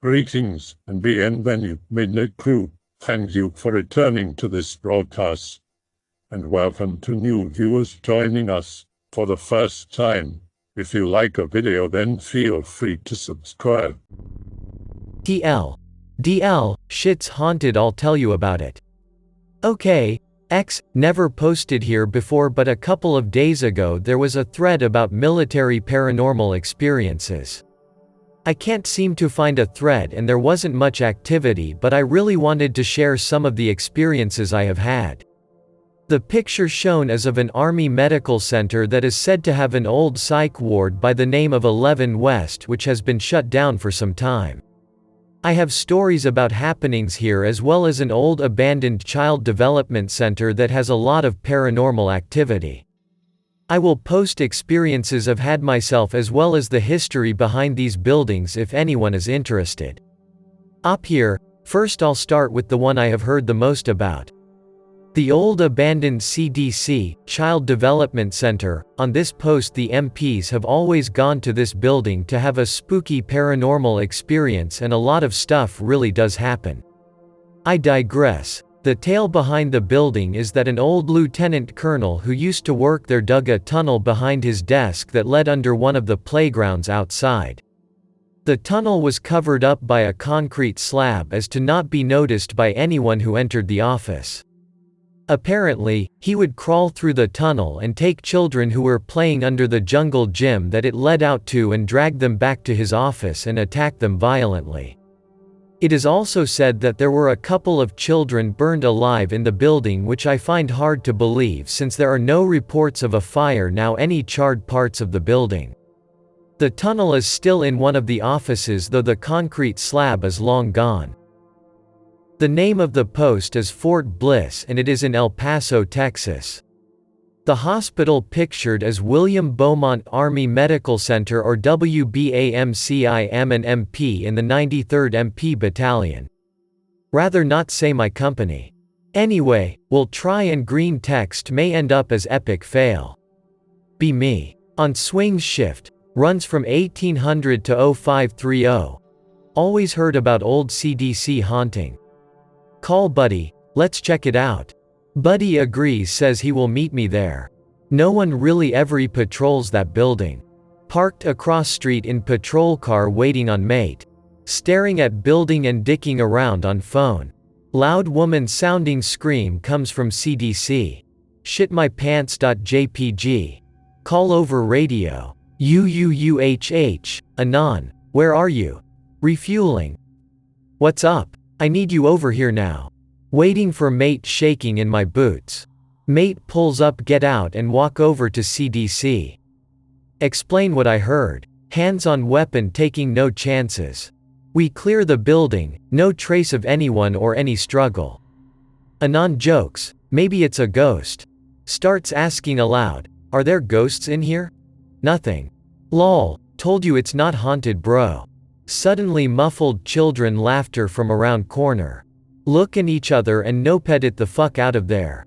Greetings and bienvenue, midnight crew. Thank you for returning to this broadcast. And welcome to new viewers joining us for the first time. If you like a video, then feel free to subscribe. DL, shit's haunted, I'll tell you about it. Okay, never posted here before, but a couple of days ago there was a thread about military paranormal experiences. I can't seem to find a thread and there wasn't much activity, but I really wanted to share some of the experiences I have had. The picture shown is of an Army medical center that is said to have an old psych ward by the name of 11 West, which has been shut down for some time. I have stories about happenings here, as well as an old abandoned child development center that has a lot of paranormal activity. I will post experiences I've had myself, as well as the history behind these buildings if anyone is interested. Up here, first I'll start with the one I have heard the most about. The old abandoned CDC, Child Development Center. On this post, the MPs have always gone to this building to have a spooky paranormal experience, and a lot of stuff really does happen. I digress. The tale behind the building is that an old lieutenant colonel who used to work there dug a tunnel behind his desk that led under one of the playgrounds outside. The tunnel was covered up by a concrete slab as to not be noticed by anyone who entered the office. Apparently, he would crawl through the tunnel and take children who were playing under the jungle gym that it led out to and drag them back to his office and attack them violently. It is also said that there were a couple of children burned alive in the building, which I find hard to believe since there are no reports of a fire nor any charred parts of the building. The tunnel is still in one of the offices, though the concrete slab is long gone. The name of the post is Fort Bliss and it is in El Paso, Texas. The hospital pictured as William Beaumont Army Medical Center, or WBAMCIM, and MP in the 93rd MP Battalion. Rather not say my company. Anyway, we'll try, and Greentext may end up as epic fail. Be me. On swing shift. Runs from 1800 to 0530. Always heard about old CDC haunting. Call Buddy, let's check it out. Buddy agrees, says he will meet me there. No one really ever patrols that building. Parked across street in patrol car waiting on mate. Staring at building and dicking around on phone. Loud woman sounding scream comes from CDC. Shit my pants.jpg. Call over radio. Anon. Where are you? Refueling. What's up? I need you over here now. Waiting for mate, shaking in my boots. Mate pulls up, get out and walk over to CDC. Explain what I heard. Hands on weapon, taking no chances. We clear the building, no trace of anyone or any struggle. Anon jokes, maybe it's a ghost. Starts asking aloud, are there ghosts in here? Nothing. Lol, told you it's not haunted, bro. Suddenly muffled children laughter from around corner. Look at each other and noped it the fuck out of there.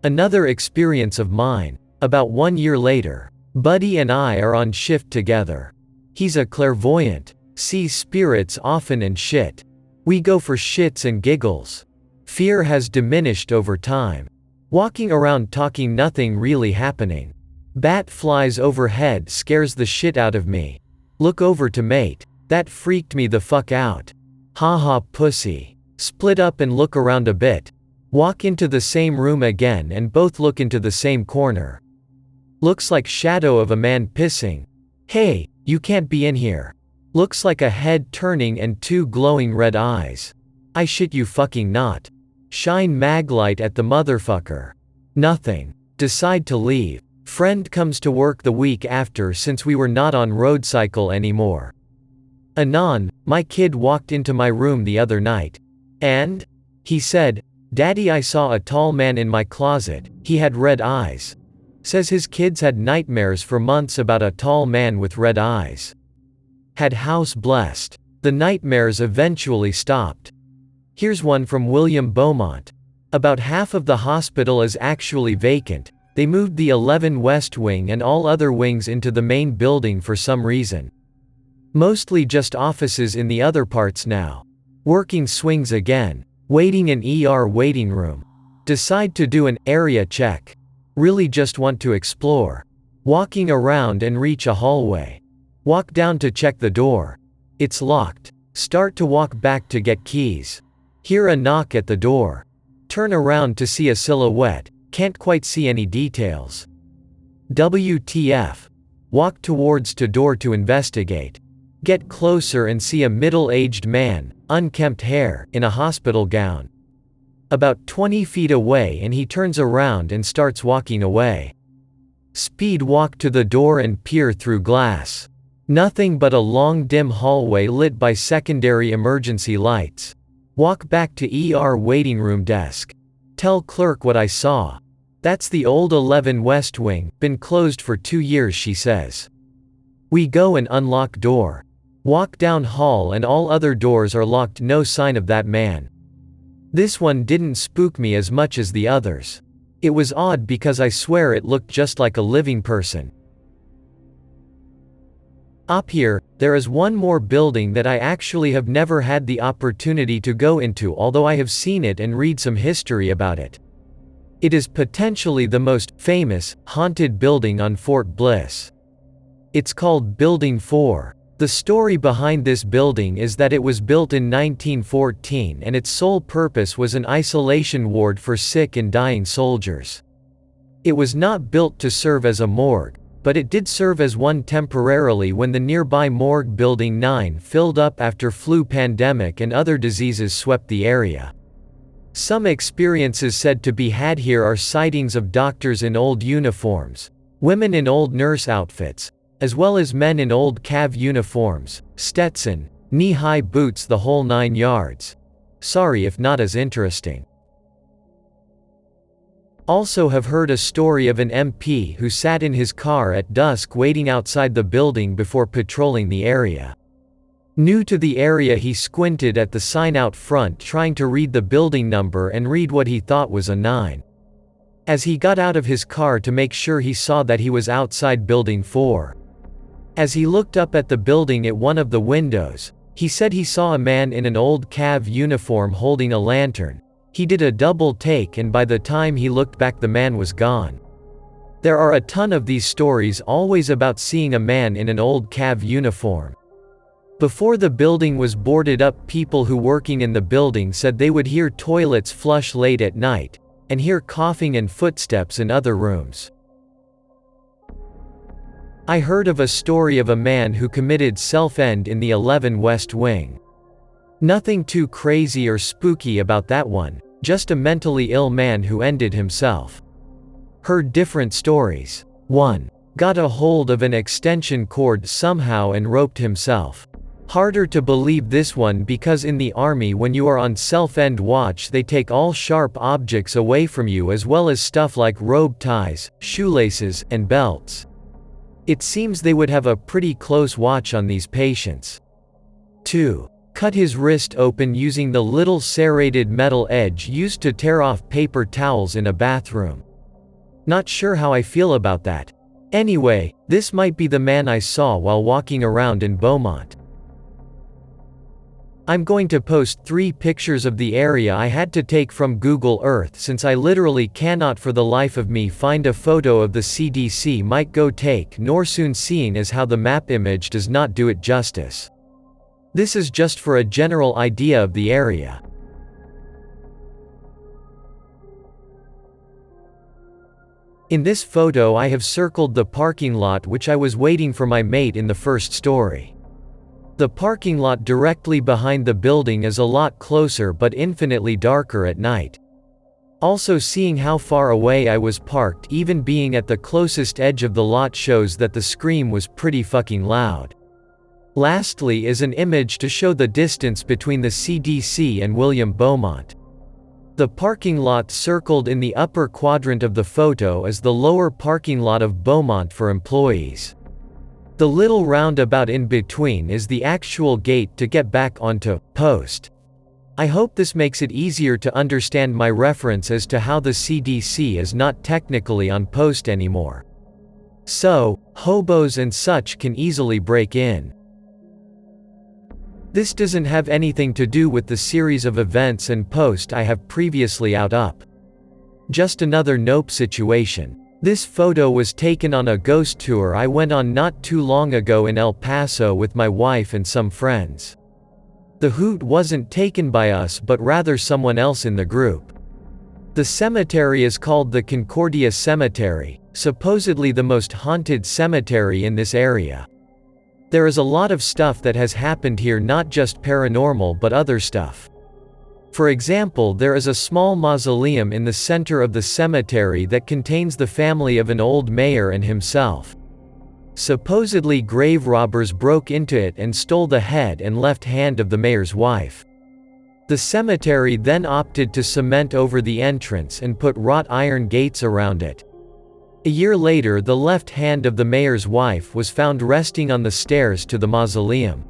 Another experience of mine. About 1 year later. Buddy and I are on shift together. He's a clairvoyant. Sees spirits often and shit. We go for shits and giggles. Fear has diminished over time. Walking around talking, nothing really happening. Bat flies overhead, scares the shit out of me. Look over to mate. That freaked me the fuck out. Haha, pussy. Split up and look around a bit. Walk into the same room again and both look into the same corner. Looks like shadow of a man pissing. Hey, you can't be in here. Looks like a head turning and two glowing red eyes. I shit you fucking not. Shine maglight at the motherfucker. Nothing. Decide to leave. Friend comes to work the week after since we were not on road cycle anymore. Anon, my kid walked into my room the other night. And? He said, Daddy, I saw a tall man in my closet, he had red eyes. Says his kids had nightmares for months about a tall man with red eyes. Had house blessed. The nightmares eventually stopped. Here's one from William Beaumont. About half of the hospital is actually vacant. They moved the 11 West Wing and all other wings into the main building for some reason. Mostly just offices in the other parts now. Working swings again. Waiting in ER waiting room. Decide to do an area check. Really just want to explore. Walking around and reach a hallway. Walk down to check the door. It's locked. Start to walk back to get keys. Hear a knock at the door. Turn around to see a silhouette. Can't quite see any details. WTF. Walk towards to door to investigate. Get closer and see a middle-aged man, unkempt hair, in a hospital gown. About 20 feet away and he turns around and starts walking away. Speed walk to the door and peer through glass. Nothing but a long dim hallway lit by secondary emergency lights. Walk back to ER waiting room desk. Tell clerk what I saw. That's the old 11 West Wing, been closed for 2 years, she says. We go and unlock door. Walk down hall and all other doors are locked, no sign of that man. This one didn't spook me as much as the others. It was odd because I swear it looked just like a living person. Up here, there is one more building that I actually have never had the opportunity to go into, although I have seen it and read some history about it. It is potentially the most famous, haunted building on Fort Bliss. It's called Building 4. The story behind this building is that it was built in 1914 and its sole purpose was an isolation ward for sick and dying soldiers. It was not built to serve as a morgue, but it did serve as one temporarily when the nearby morgue Building 9 filled up after flu pandemic and other diseases swept the area. Some experiences said to be had here are sightings of doctors in old uniforms, women in old nurse outfits, as well as men in old cav uniforms, Stetson, knee-high boots, the whole 9 yards. Sorry if not as interesting. Also have heard a story of an MP who sat in his car at dusk waiting outside the building before patrolling the area. New to the area, he squinted at the sign out front trying to read the building number and read what he thought was a 9. As he got out of his car to make sure, he saw that he was outside Building 4. As he looked up at the building at one of the windows, he said he saw a man in an old cav uniform holding a lantern. He did a double take and by the time he looked back the man was gone. There are a ton of these stories always about seeing a man in an old cav uniform. Before the building was boarded up, people who working in the building said they would hear toilets flush late at night, and hear coughing and footsteps in other rooms. I heard of a story of a man who committed self-end in the 11 West Wing. Nothing too crazy or spooky about that one, just a mentally ill man who ended himself. Heard different stories. 1. Got a hold of an extension cord somehow and roped himself. Harder to believe this one because in the army when you are on self-end watch they take all sharp objects away from you as well as stuff like robe ties, shoelaces, and belts. It seems they would have a pretty close watch on these patients. 2. Cut his wrist open using the little serrated metal edge used to tear off paper towels in a bathroom. Not sure how I feel about that. Anyway, this might be the man I saw while walking around in Beaumont. I'm going to post 3 pictures of the area I had to take from Google Earth since I literally cannot for the life of me find a photo of the CDC might go take nor soon, seeing as how the map image does not do it justice. This is just for a general idea of the area. In this photo I have circled the parking lot which I was waiting for my mate in the first story. The parking lot directly behind the building is a lot closer but infinitely darker at night. Also, seeing how far away I was parked, even being at the closest edge of the lot, shows that the scream was pretty fucking loud. Lastly is an image to show the distance between the CDC and William Beaumont. The parking lot circled in the upper quadrant of the photo is the lower parking lot of Beaumont for employees. The little roundabout in between is the actual gate to get back onto post. I hope this makes it easier to understand my reference as to how the CDC is not technically on post anymore. So, hobos and such can easily break in. This doesn't have anything to do with the series of events and posts I have previously out up. Just another nope situation. This photo was taken on a ghost tour I went on not too long ago in El Paso with my wife and some friends. The hoot wasn't taken by us but rather someone else in the group. The cemetery is called the Concordia Cemetery, supposedly the most haunted cemetery in this area. There is a lot of stuff that has happened here, not just paranormal but other stuff. For example, there is a small mausoleum in the center of the cemetery that contains the family of an old mayor and himself. Supposedly grave robbers broke into it and stole the head and left hand of the mayor's wife. The cemetery then opted to cement over the entrance and put wrought iron gates around it. A year later, the left hand of the mayor's wife was found resting on the stairs to the mausoleum.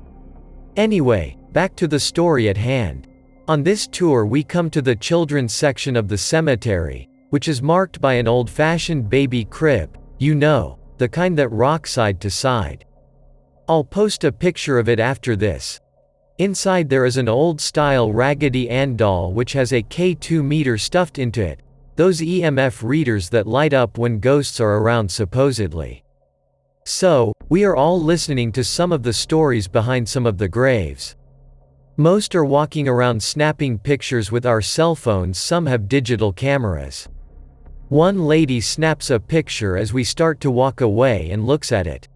Anyway, back to the story at hand. On this tour we come to the children's section of the cemetery, which is marked by an old-fashioned baby crib, you know, the kind that rocks side to side. I'll post a picture of it after this. Inside there is an old-style Raggedy Ann doll which has a K2 meter stuffed into it, those EMF readers that light up when ghosts are around supposedly. So, we are all listening to some of the stories behind some of the graves. Most are walking around snapping pictures with our cell phones, some have digital cameras. One lady snaps a picture as we start to walk away and looks at it.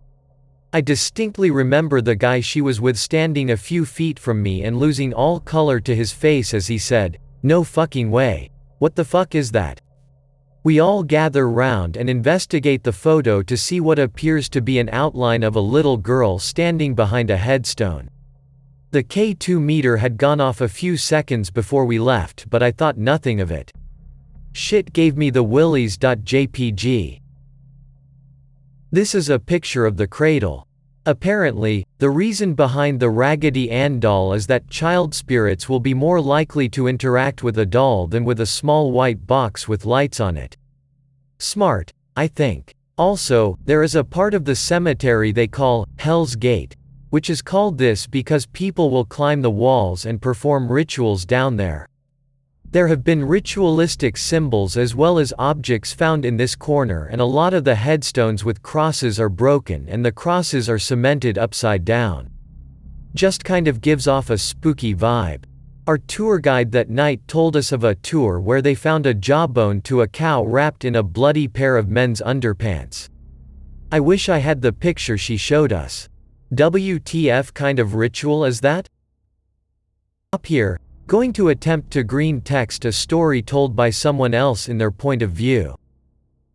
I distinctly remember the guy she was with standing a few feet from me and losing all color to his face as he said, "No fucking way. What the fuck is that?" We all gather round and investigate the photo to see what appears to be an outline of a little girl standing behind a headstone. The K2 meter had gone off a few seconds before we left, but I thought nothing of it. Shit gave me the willies.jpg. This is a picture of the cradle. Apparently, the reason behind the Raggedy Ann doll is that child spirits will be more likely to interact with a doll than with a small white box with lights on it. Smart, I think. Also, there is a part of the cemetery they call Hell's Gate, which is called this because people will climb the walls and perform rituals down there. There have been ritualistic symbols as well as objects found in this corner, and a lot of the headstones with crosses are broken and the crosses are cemented upside down. Just kind of gives off a spooky vibe. Our tour guide that night told us of a tour where they found a jawbone to a cow wrapped in a bloody pair of men's underpants. I wish I had the picture she showed us. WTF kind of ritual is that? Up here, going to attempt to green text a story told by someone else in their point of view.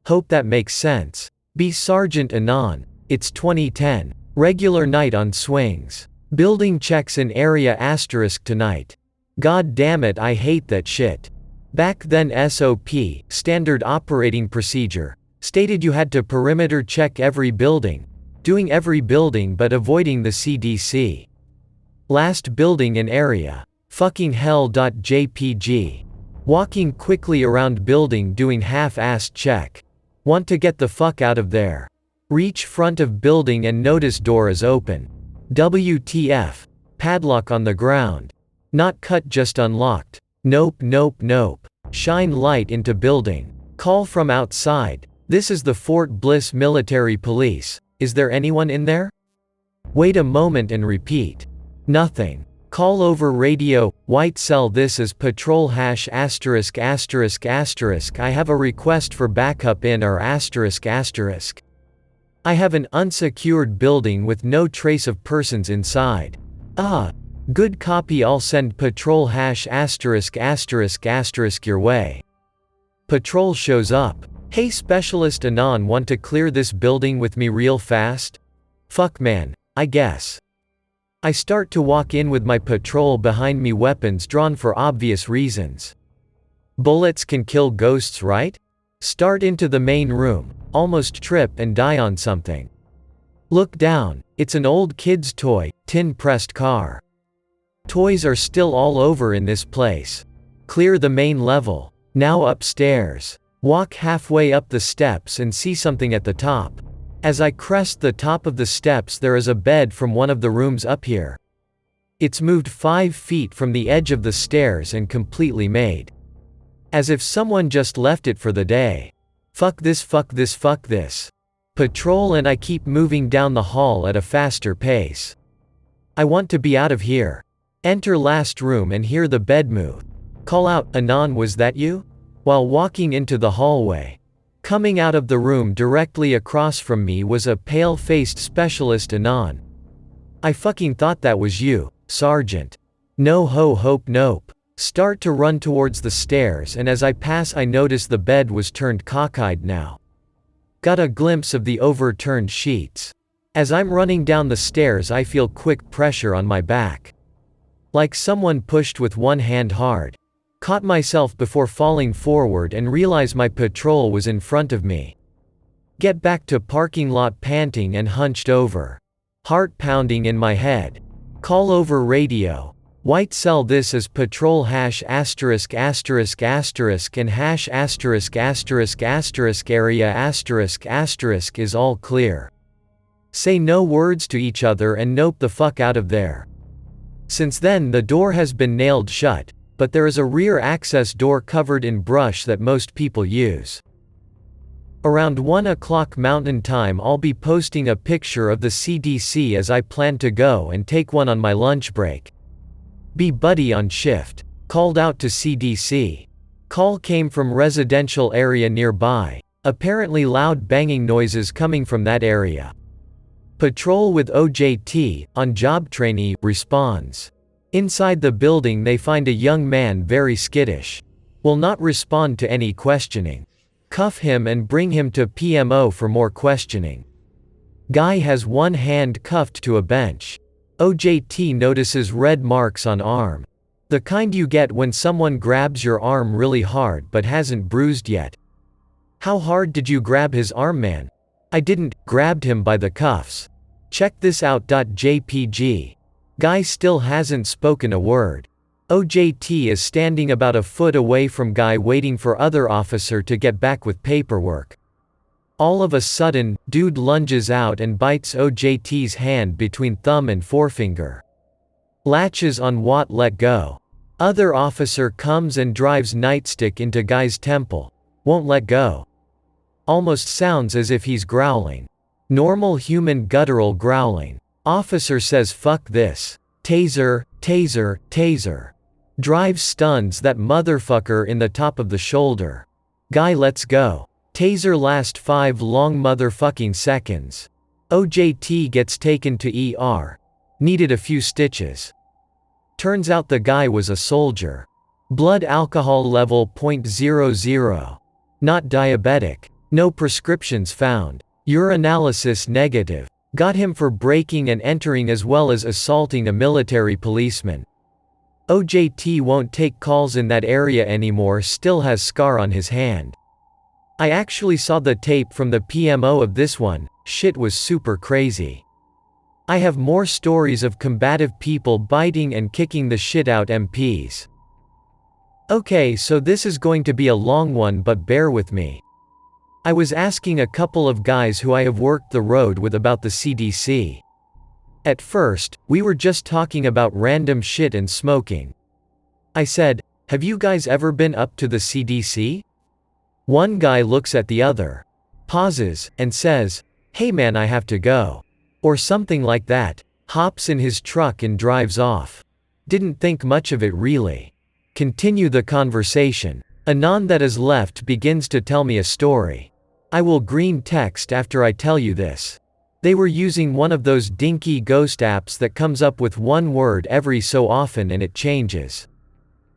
Hope that makes sense. Be Sergeant Anon. It's 2010. Regular night on swings. Building checks in area * tonight. God damn it, I hate that shit. Back then SOP, standard operating procedure, stated you had to perimeter check every building. Doing every building but avoiding the CDC. Last building in area. Fucking hell.jpg. Walking quickly around building doing half-assed check. Want to get the fuck out of there. Reach front of building and notice door is open. WTF. Padlock on the ground. Not cut, just unlocked. Nope, nope, nope. Shine light into building. Call from outside. This is the Fort Bliss Military Police. Is there anyone in there? Wait a moment and repeat. Nothing. Call over radio, white cell, this is patrol #*****. I have a request for backup in our *****. I have an unsecured building with no trace of persons inside. Good copy, I'll send patrol #**** your way. Patrol shows up. Hey Specialist Anon, want to clear this building with me real fast? Fuck man, I guess. I start to walk in with my patrol behind me, weapons drawn for obvious reasons. Bullets can kill ghosts, right? Start into the main room, almost trip and die on something. Look down, it's an old kid's toy, tin-pressed car. Toys are still all over in this place. Clear the main level. Now upstairs. Walk halfway up the steps and see something at the top. As I crest the top of the steps, there is a bed from one of the rooms up here. It's moved 5 feet from the edge of the stairs and completely made. As if someone just left it for the day. Fuck this, fuck this, fuck this. Patrol and I keep moving down the hall at a faster pace. I want to be out of here. Enter last room and hear the bed move. Call out, Anon, was that you? While walking into the hallway. Coming out of the room directly across from me was a pale-faced specialist Anon. I fucking thought that was you, Sergeant. No ho hope nope. Start to run towards the stairs, and as I pass I notice the bed was turned cockeyed now. Got a glimpse of the overturned sheets. As I'm running down the stairs I feel quick pressure on my back. Like someone pushed with one hand hard. Caught myself before falling forward and realize my patrol was in front of me. Get back to parking lot panting and hunched over. Heart pounding in my head. Call over radio. White cell, this is patrol hash asterisk asterisk asterisk and hash asterisk asterisk asterisk area asterisk asterisk is all clear. Say no words to each other and nope the fuck out of there. Since then the door has been nailed shut, but there is a rear access door covered in brush that most people use. Around 1 o'clock Mountain Time I'll be posting a picture of the CDC as I plan to go and take one on my lunch break. Be buddy on shift. Called out to CDC. Call came from residential area nearby. Apparently loud banging noises coming from that area. Patrol with OJT, on job trainee, responds. Inside the building they find a young man very skittish. Will not respond to any questioning. Cuff him and bring him to PMO for more questioning. Guy has one hand cuffed to a bench. OJT notices red marks on arm. The kind you get when someone grabs your arm really hard but hasn't bruised yet. How hard did you grab his arm, man? I didn't, grabbed him by the cuffs. Check this out. JPG. Guy still hasn't spoken a word. OJT is standing about a foot away from guy waiting for other officer to get back with paperwork. All of a sudden, dude lunges out and bites OJT's hand between thumb and forefinger. Latches on what, let go. Other officer comes and drives nightstick into guy's temple. Won't let go. Almost sounds as if he's growling. Normal human guttural growling. Officer says fuck this. Taser, taser, taser. Drive stuns that motherfucker in the top of the shoulder. Guy lets go. Taser last 5 long motherfucking seconds. OJT gets taken to ER. Needed a few stitches. Turns out the guy was a soldier. Blood alcohol level 0.00. Not diabetic. No prescriptions found. Urinalysis negative. Got him for breaking and entering as well as assaulting a military policeman. OJT won't take calls in that area anymore, still has scar on his hand. I actually saw the tape from the PMO of this one, shit was super crazy. I have more stories of combative people biting and kicking the shit out MPs. Okay, so this is going to be a long one, but bear with me. I was asking a couple of guys who I have worked the road with about the CDC. At first, we were just talking about random shit and smoking. I said, have you guys ever been up to the CDC? One guy looks at the other, pauses, and says, hey man, I have to go. Or something like that, hops in his truck and drives off. Didn't think much of it really. Continue the conversation. Anon that is left begins to tell me a story. I will green text after I tell you this. They were using one of those dinky ghost apps that comes up with one word every so often and it changes.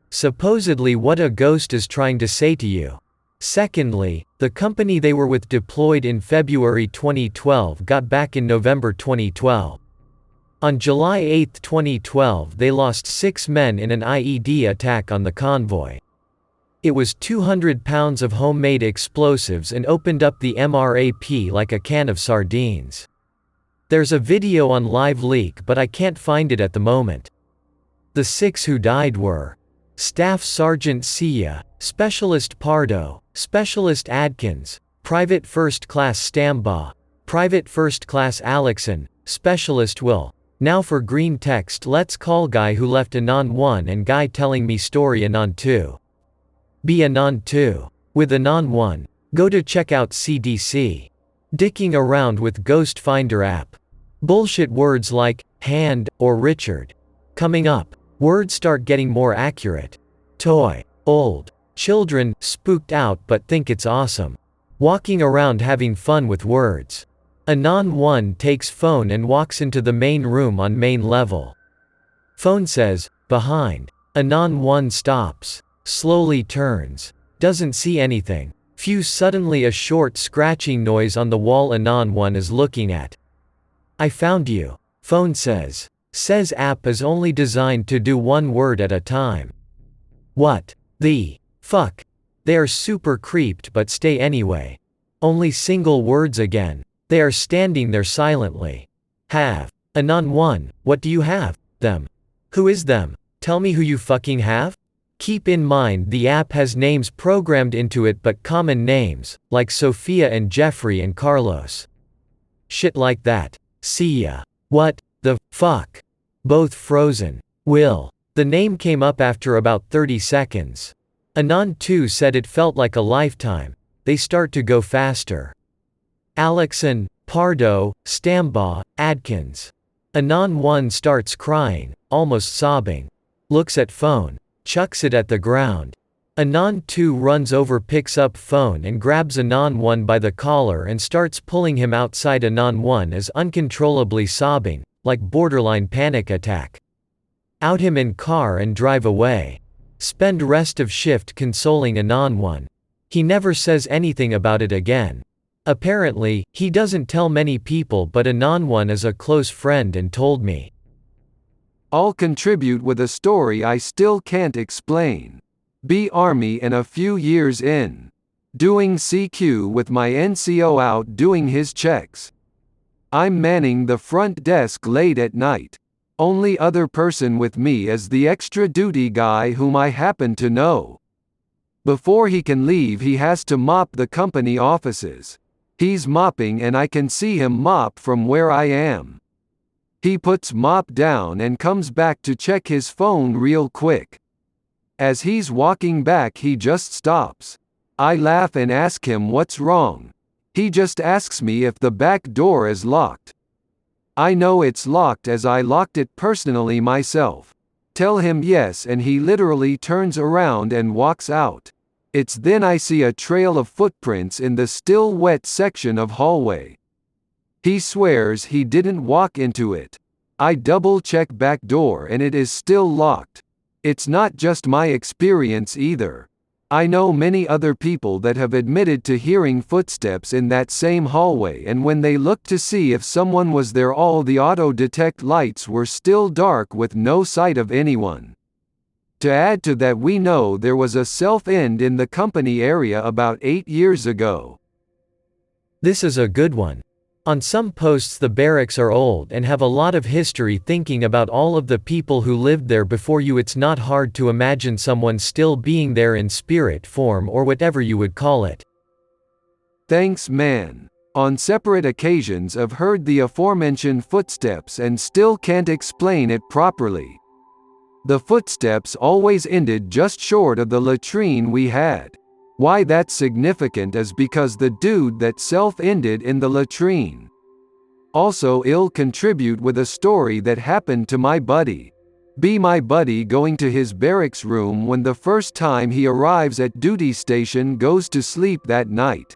Supposedly what a ghost is trying to say to you. Secondly, the company they were with deployed in February 2012 got back in November 2012. On July 8, 2012 they lost 6 men in an IED attack on the convoy. It was 200 pounds of homemade explosives and opened up the MRAP like a can of sardines. There's a video on Live Leak but I can't find it at the moment. The 6 who died were Staff Sergeant Sia, Specialist Pardo, Specialist Adkins, Private First Class Stambaugh, Private First Class Alexson, Specialist Will. Now for green text, let's call guy who left Anon 1 and guy telling me story Anon 2. Be Anon 2. With Anon 1, go to check out CDC. Dicking around with Ghost Finder app. Bullshit words like hand or Richard. Coming up, words start getting more accurate. Toy. Old. Children, spooked out but think it's awesome. Walking around having fun with words. Anon 1 takes phone and walks into the main room on main level. Phone says, behind. Anon 1 stops. Slowly turns. Doesn't see anything. Fuse suddenly a short scratching noise on the wall Anon 1 is looking at. I found you. Phone says. Says app is only designed to do one word at a time. What the fuck? They are super creeped but stay anyway. Only single words again. They are standing there silently. Have. Anon 1, what do you have? Them. Who is them? Tell me who you fucking have? Keep in mind the app has names programmed into it but common names, like Sophia and Jeffrey and Carlos. Shit like that. See ya. What the fuck? Both frozen. Will. The name came up after about 30 seconds. Anon 2 said it felt like a lifetime. They start to go faster. Alexon, Pardo, Stambaugh, Adkins. Anon 1 starts crying, almost sobbing. Looks at phone. Chucks it at the ground. Anon 2 runs over, picks up phone and grabs Anon 1 by the collar and starts pulling him outside. Anon 1 is uncontrollably sobbing, like borderline panic attack. Out him in car and drive away. Spend rest of shift consoling Anon 1. He never says anything about it again. Apparently, he doesn't tell many people, but Anon 1 is a close friend and told me. I'll contribute with a story I still can't explain. Be Army and a few years in. Doing CQ with my NCO out doing his checks. I'm manning the front desk late at night. Only other person with me is the extra duty guy whom I happen to know. Before he can leave he has to mop the company offices. He's mopping and I can see him mop from where I am. He puts mop down and comes back to check his phone real quick. As he's walking back he just stops. I laugh and ask him what's wrong. He just asks me if the back door is locked. I know it's locked as I locked it personally myself. Tell him yes and he literally turns around and walks out. It's then I see a trail of footprints in the still wet section of hallway. He swears he didn't walk into it. I double-check back door and it is still locked. It's not just my experience either. I know many other people that have admitted to hearing footsteps in that same hallway, and when they looked to see if someone was there all the auto-detect lights were still dark with no sight of anyone. To add to that, we know there was a self-end in the company area about 8 years ago. This is a good one. On some posts the barracks are old and have a lot of history. Thinking about all of the people who lived there before you, it's not hard to imagine someone still being there in spirit form or whatever you would call it. Thanks man. On separate occasions I've heard the aforementioned footsteps and still can't explain it properly. The footsteps always ended just short of the latrine we had. Why that's significant is because the dude that self-ended in the latrine. Also I'll contribute with a story that happened to my buddy. My buddy going to his barracks room when the first time he arrives at duty station, goes to sleep that night.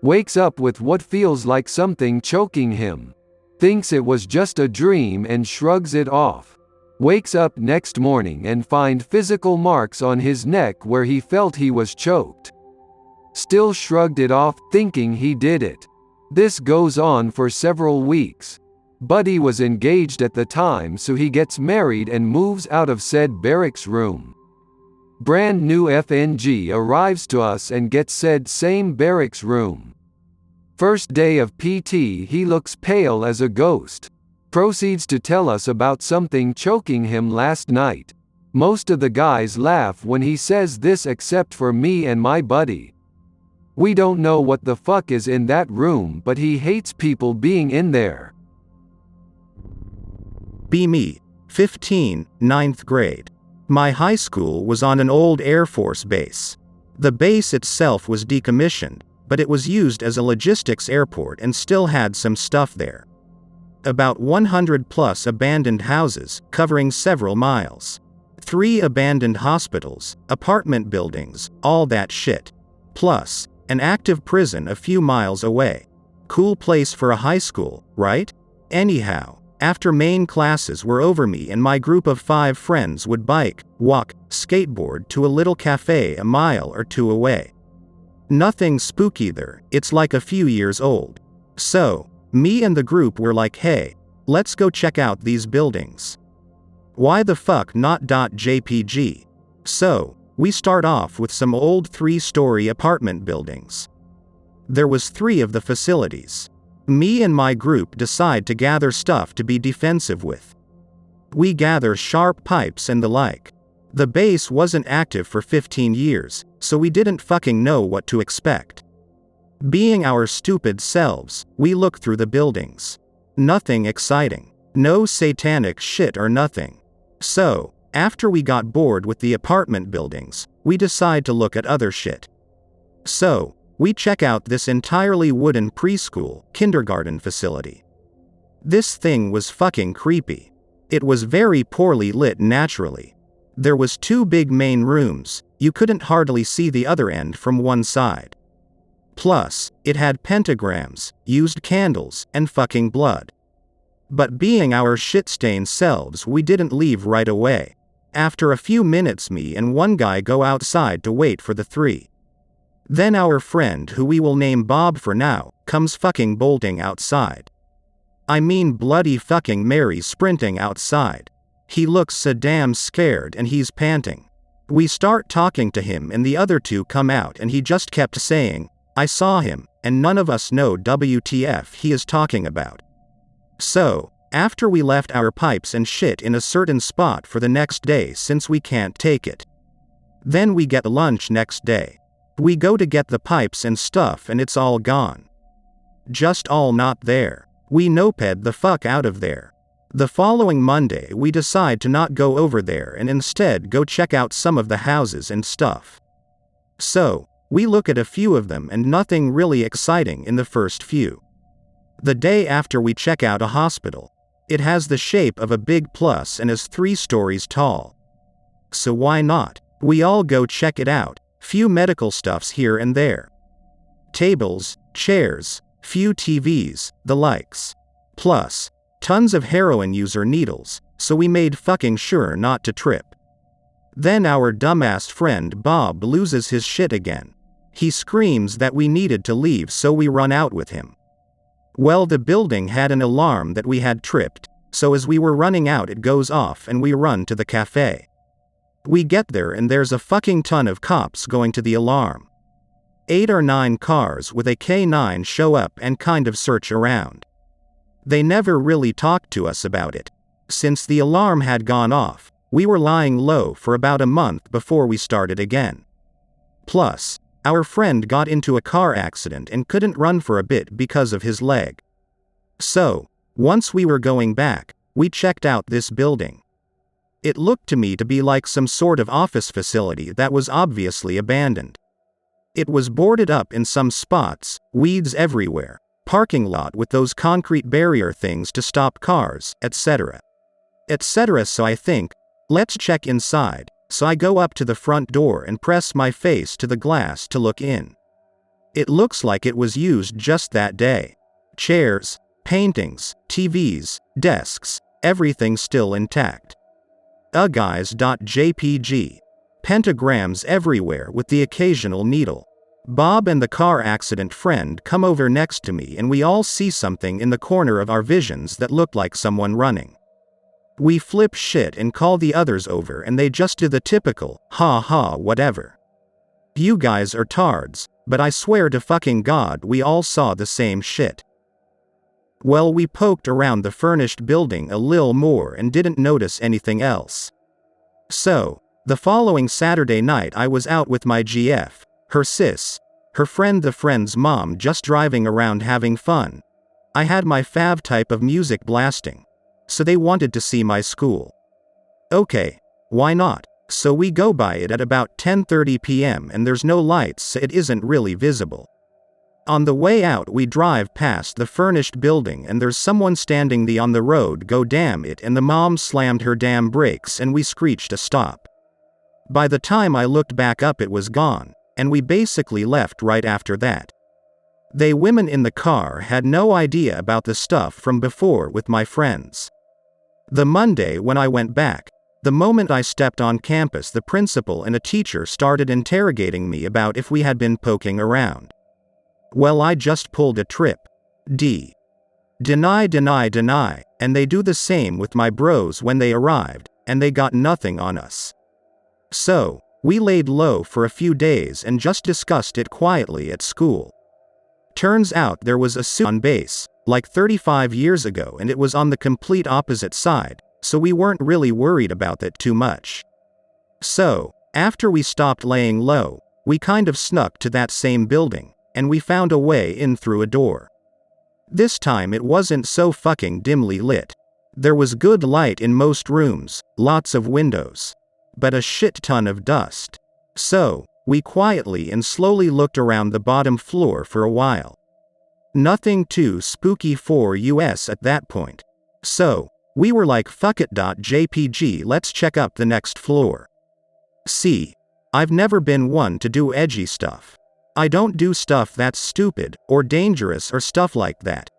Wakes up with what feels like something choking him. Thinks it was just a dream and shrugs it off. Wakes up next morning and find physical marks on his neck where he felt he was choked. Still shrugged it off, thinking he did it. This goes on for several weeks. Buddy was engaged at the time, so he gets married and moves out of said barracks room. Brand new FNG arrives to us and gets said same barracks room. First day of PT he looks pale as a ghost. Proceeds to tell us about something choking him last night. Most of the guys laugh when he says this except for me and my buddy. We don't know what the fuck is in that room, but he hates people being in there. Be me, 15, 9th grade. My high school was on an old Air Force base. The base itself was decommissioned, but it was used as a logistics airport and still had some stuff there. About 100 plus abandoned houses, covering several miles. 3 abandoned hospitals, apartment buildings, all that shit. Plus, an active prison a few miles away. Cool place for a high school, right? Anyhow, after main classes were over, me and my group of 5 friends would bike, walk, skateboard to a little cafe a mile or 2 away. Nothing spooky there, it's like a few years old. So, me and the group were like, hey, let's go check out these buildings. Why the fuck not? JPG. So, we start off with some old 3-story apartment buildings. There was 3 of the facilities. Me and my group decide to gather stuff to be defensive with. We gather sharp pipes and the like. The base wasn't active for 15 years, so we didn't fucking know what to expect. Being our stupid selves, we look through the buildings. Nothing exciting. No satanic shit or nothing. So, after we got bored with the apartment buildings, we decide to look at other shit. So, we check out this entirely wooden preschool, kindergarten facility. This thing was fucking creepy. It was very poorly lit naturally. There was 2 big main rooms, you couldn't hardly see the other end from one side. Plus, it had pentagrams, used candles, and fucking blood. But being our shit-stained selves, we didn't leave right away. After a few minutes, me and one guy go outside to wait for the 3. Then our friend, who we will name Bob for now, comes fucking bolting outside. I mean bloody fucking Mary sprinting outside. He looks so damn scared and he's panting. We start talking to him and the other 2 come out and he just kept saying, I saw him, and none of us know WTF he is talking about. So, after we left our pipes and shit in a certain spot for the next day since we can't take it. Then we get lunch next day. We go to get the pipes and stuff and it's all gone. Just all not there. We noped the fuck out of there. The following Monday we decide to not go over there and instead go check out some of the houses and stuff. So, we look at a few of them and nothing really exciting in the first few. The day after we check out a hospital. It has the shape of a big plus and is 3 stories tall. So why not? We all go check it out. Few medical stuffs here and there. Tables, chairs, few TVs, the likes. Plus, tons of heroin user needles, so we made fucking sure not to trip. Then our dumbass friend Bob loses his shit again. He screams that we needed to leave, so we run out with him. Well, the building had an alarm that we had tripped, so as we were running out it goes off and we run to the cafe. We get there and there's a fucking ton of cops going to the alarm. 8 or 9 cars with a K9 show up and kind of search around. They never really talked to us about it. Since the alarm had gone off, we were lying low for about a month before we started again. Plus, our friend got into a car accident and couldn't run for a bit because of his leg. So, once we were going back, we checked out this building. It looked to me to be like some sort of office facility that was obviously abandoned. It was boarded up in some spots, weeds everywhere, parking lot with those concrete barrier things to stop cars, etc. etc. So I think, let's check inside, so I go up to the front door and press my face to the glass to look in. It looks like it was used just that day. Chairs, paintings, TVs, desks, everything still intact. Guys.jpg. Pentagrams everywhere with the occasional needle. Bob and the car accident friend come over next to me and we all see something in the corner of our visions that looked like someone running. We flip shit and call the others over and they just do the typical, ha ha whatever. You guys are tards, but I swear to fucking God we all saw the same shit. Well, we poked around the furnished building a lil more and didn't notice anything else. So, the following Saturday night I was out with my GF, her sis, her friend the friend's mom, just driving around having fun. I had my fav type of music blasting. so they wanted to see my school. Okay, why not? So we go by it at about 10:30 p.m. and there's no lights, so it isn't really visible. On the way out we drive past the furnished building and there's someone standing on the road. Go damn it, and the mom slammed her damn brakes and we screeched a stop. By the time I looked back up it was gone, and we basically left right after that. They women in the car had no idea about the stuff from before with my friends. The Monday when I went back, the moment I stepped on campus the principal and a teacher started interrogating me about if we had been poking around. Well, I just pulled a trip. Deny, and they do the same with my bros when they arrived, and they got nothing on us. So, we laid low for a few days and just discussed it quietly at school. Turns out there was a CO.AG base, like 35 years ago, and it was on the complete opposite side, so we weren't really worried about that too much. So, after we stopped laying low, we kind of snuck to that same building, and we found a way in through a door. This time it wasn't so fucking dimly lit. There was good light in most rooms, lots of windows, but a shit ton of dust. So, we quietly and slowly looked around the bottom floor for a while. Nothing too spooky for us at that point. So, we were like, fuck it. JPG, let's check up the next floor. See, I've never been one to do edgy stuff. I don't do stuff that's stupid, or dangerous or stuff like that.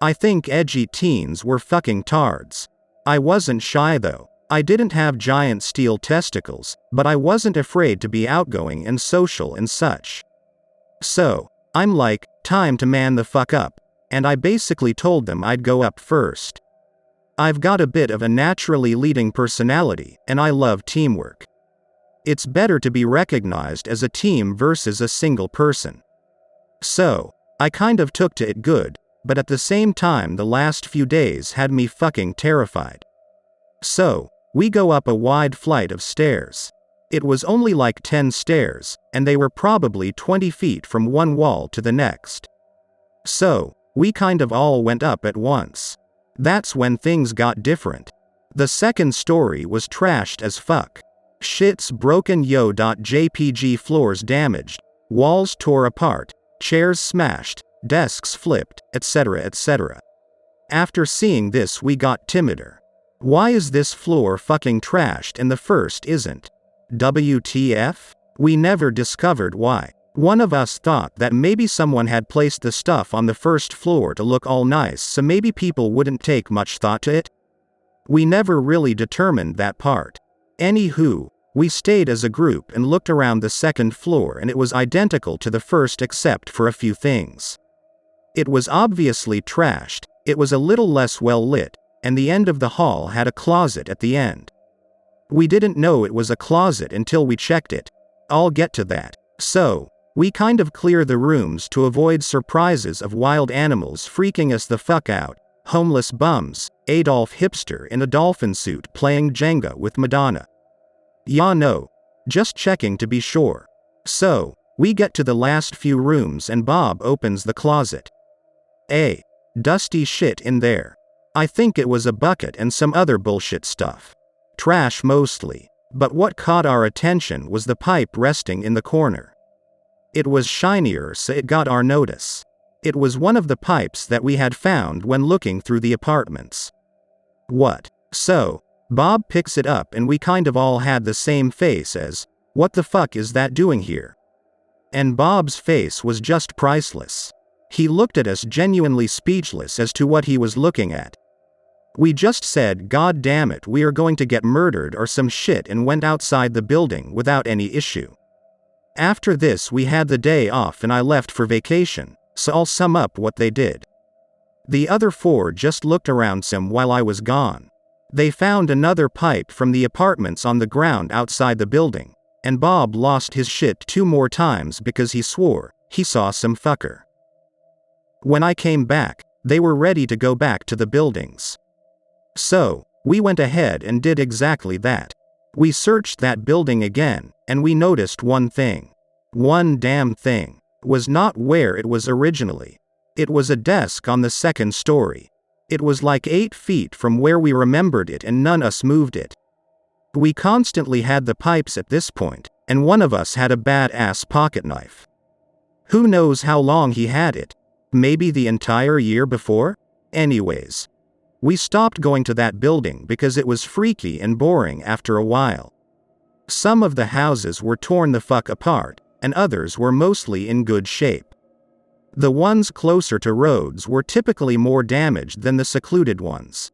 I think edgy teens were fucking tards. I wasn't shy though. I didn't have giant steel testicles, but I wasn't afraid to be outgoing and social and such. So, I'm like, time to man the fuck up, and I basically told them I'd go up first. I've got a bit of a naturally leading personality, and I love teamwork. It's better to be recognized as a team versus a single person. So, I kind of took to it good, but at the same time the last few days had me fucking terrified. So, we go up a wide flight of stairs. It was only like 10 stairs, and they were probably 20 feet from one wall to the next. So, we kind of all went up at once. That's when things got different. The second story was trashed as fuck. Shit's broken JPG, floors damaged, walls tore apart, chairs smashed, desks flipped, etc. etc. After seeing this we got timider. Why is this floor fucking trashed and the first isn't? WTF? We never discovered why. One of us thought that maybe someone had placed the stuff on the first floor to look all nice, so maybe people wouldn't take much thought to it. We never really determined that part. Anywho, we stayed as a group and looked around the second floor and it was identical to the first except for a few things. It was obviously trashed, it was a little less well lit, and the end of the hall had a closet at the end. We didn't know it was a closet until we checked it. I'll get to that. So, we kind of clear the rooms to avoid surprises of wild animals freaking us the fuck out, homeless bums, Adolf hipster in a dolphin suit playing Jenga with Madonna. Yeah, no. Just checking to be sure. So, we get to the last few rooms and Bob opens the closet. Dusty shit in there. I think it was a bucket and some other bullshit stuff. Trash mostly. But what caught our attention was the pipe resting in the corner. It was shinier, so it got our notice. It was one of the pipes that we had found when looking through the apartments. What? So, Bob picks it up and we kind of all had the same face as, what the fuck is that doing here? And Bob's face was just priceless. He looked at us genuinely speechless as to what he was looking at. We just said, God damn it, we are going to get murdered or some shit, and went outside the building without any issue. After this we had the day off and I left for vacation, so I'll sum up what they did. The other four just looked around some while I was gone. They found another pipe from the apartments on the ground outside the building, and Bob lost his shit 2 more times because he swore he saw some fucker. When I came back, they were ready to go back to the buildings. So, we went ahead and did exactly that. We searched that building again, and we noticed one thing. One damn thing was not where it was originally. It was a desk on the second story. It was like 8 feet from where we remembered it and none us moved it. We constantly had the pipes at this point, and one of us had a badass pocket knife. Who knows how long he had it? Maybe the entire year before? Anyways. We stopped going to that building because it was freaky and boring after a while. Some of the houses were torn the fuck apart, and others were mostly in good shape. The ones closer to roads were typically more damaged than the secluded ones.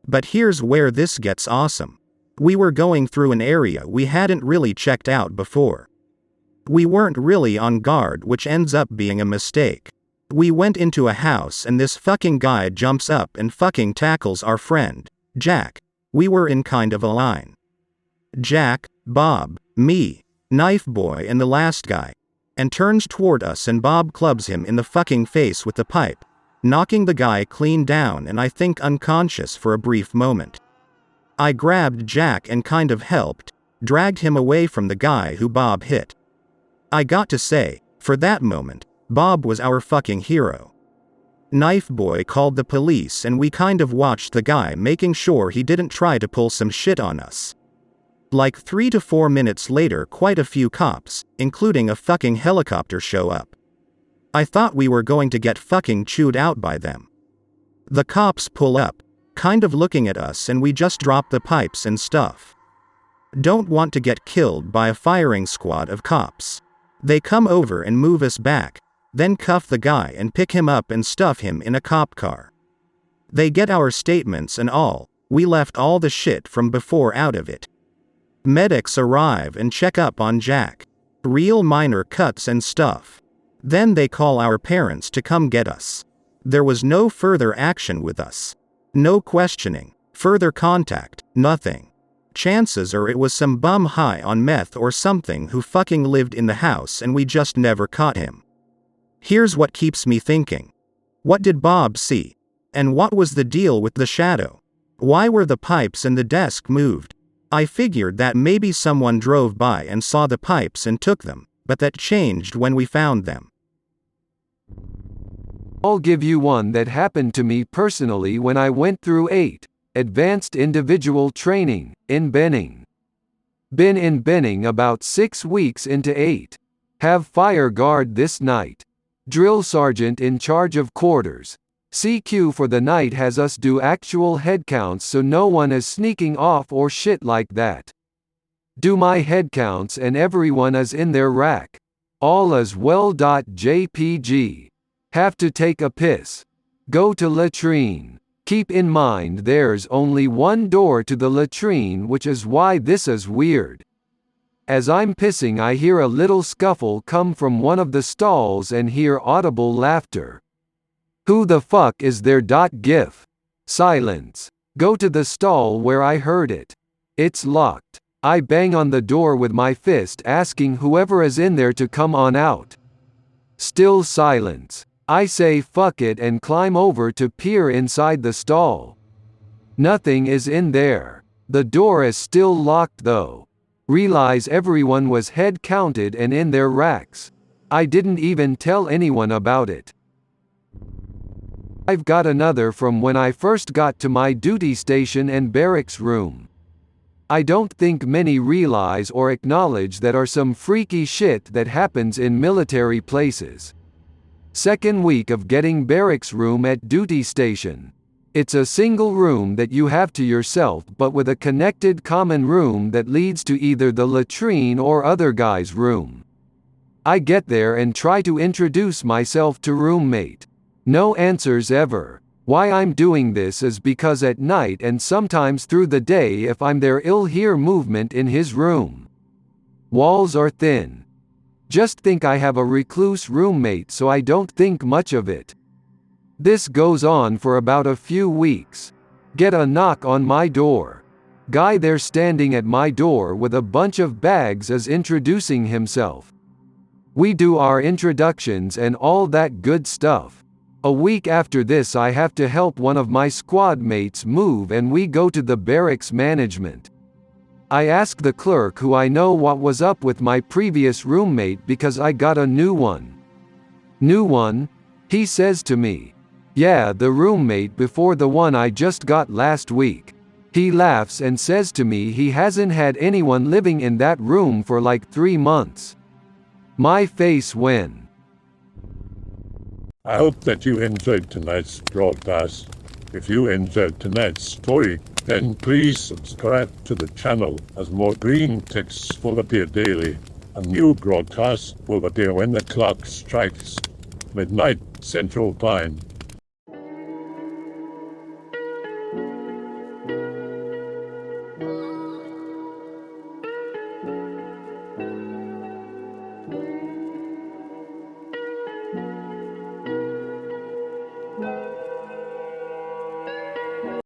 But here's where this gets awesome. We were going through an area we hadn't really checked out before. We weren't really on guard, which ends up being a mistake. We went into a house and this fucking guy jumps up and fucking tackles our friend, Jack. We were in kind of a line. Jack, Bob, me, Knife Boy and the last guy. And turns toward us and Bob clubs him in the fucking face with the pipe, knocking the guy clean down and I think unconscious for a brief moment. I grabbed Jack and kind of helped, dragged him away from the guy who Bob hit. I got to say, for that moment, Bob was our fucking hero. Knife Boy called the police and we kind of watched the guy making sure he didn't try to pull some shit on us. Like 3 to 4 minutes later quite a few cops, including a fucking helicopter show up. I thought we were going to get fucking chewed out by them. The cops pull up, kind of looking at us and we just drop the pipes and stuff. Don't want to get killed by a firing squad of cops. They come over and move us back, then cuff the guy and pick him up and stuff him in a cop car. They get our statements and all, we left all the shit from before out of it. Medics arrive and check up on Jack. Real minor cuts and stuff. Then they call our parents to come get us. There was no further action with us. No questioning, further contact, nothing. Chances are it was some bum high on meth or something who fucking lived in the house and we just never caught him. Here's what keeps me thinking. What did Bob see? And what was the deal with the shadow? Why were the pipes and the desk moved? I figured that maybe someone drove by and saw the pipes and took them, but that changed when we found them. I'll give you one that happened to me personally when I went through 8 Advanced Individual Training in Benning. Been in Benning about 6 weeks into 8. Have fire guard this night. Drill sergeant in charge of quarters. CQ for the night has us do actual head counts so no one is sneaking off or shit like that. Do my head counts and everyone is in their rack. All is well. JPG. Have to take a piss. Go to latrine. Keep in mind there's only one door to the latrine, which is why this is weird. As I'm pissing I hear a little scuffle come from one of the stalls and hear audible laughter. Who the fuck is there? GIF. Silence. Go to the stall where I heard it. It's locked. I bang on the door with my fist asking whoever is in there to come on out. Still silence. I say fuck it and climb over to peer inside the stall. Nothing is in there. The door is still locked though. Realize everyone was head counted and in their racks. I didn't even tell anyone about it. I've got another from when I first got to my duty station and barracks room. I don't think many realize or acknowledge that are some freaky shit that happens in military places. Second week of getting barracks room at duty station. It's a single room that you have to yourself but with a connected common room that leads to either the latrine or other guy's room. I get there and try to introduce myself to roommate. No answers ever. Why I'm doing this is because at night and sometimes through the day if I'm there I'll hear movement in his room. Walls are thin. Just think I have a recluse roommate so I don't think much of it. This goes on for about a few weeks. Get a knock on my door. Guy there standing at my door with a bunch of bags is introducing himself. We do our introductions and all that good stuff. A week after this I have to help one of my squad mates move and we go to the barracks management. I ask the clerk who I know what was up with my previous roommate because I got a new one. New one? He says to me, Yeah, the roommate before the one I just got last week. He laughs and says to me he hasn't had anyone living in that room for like 3 months. My face when. I hope that you enjoyed tonight's broadcast. If you enjoyed tonight's story, then please subscribe to the channel as more green texts will appear daily. A new broadcast will appear when the clock strikes midnight Central Time.